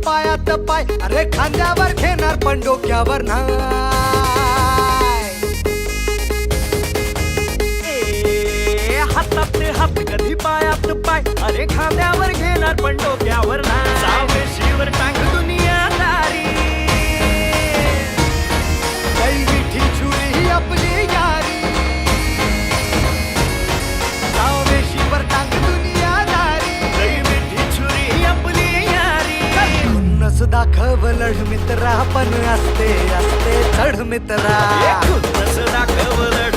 पायात पाय, अरे खांद्यावर घेणार पण डोक्यावर नाही. हातात हात कधी पायात पाय, अरे खांद्यावर घेणार पण डोक्यावर नाही. सावेशीवर टांग दुनियादारी, विठी छुरी ही आपली यारी. सावेशीवर टांग दुनियादारी, मिठी छुरी आपली यारी. खुन्नस दाखव लढ मित्रा, पण असते असते चढ मित्रा. खुन्नस दाखव लढ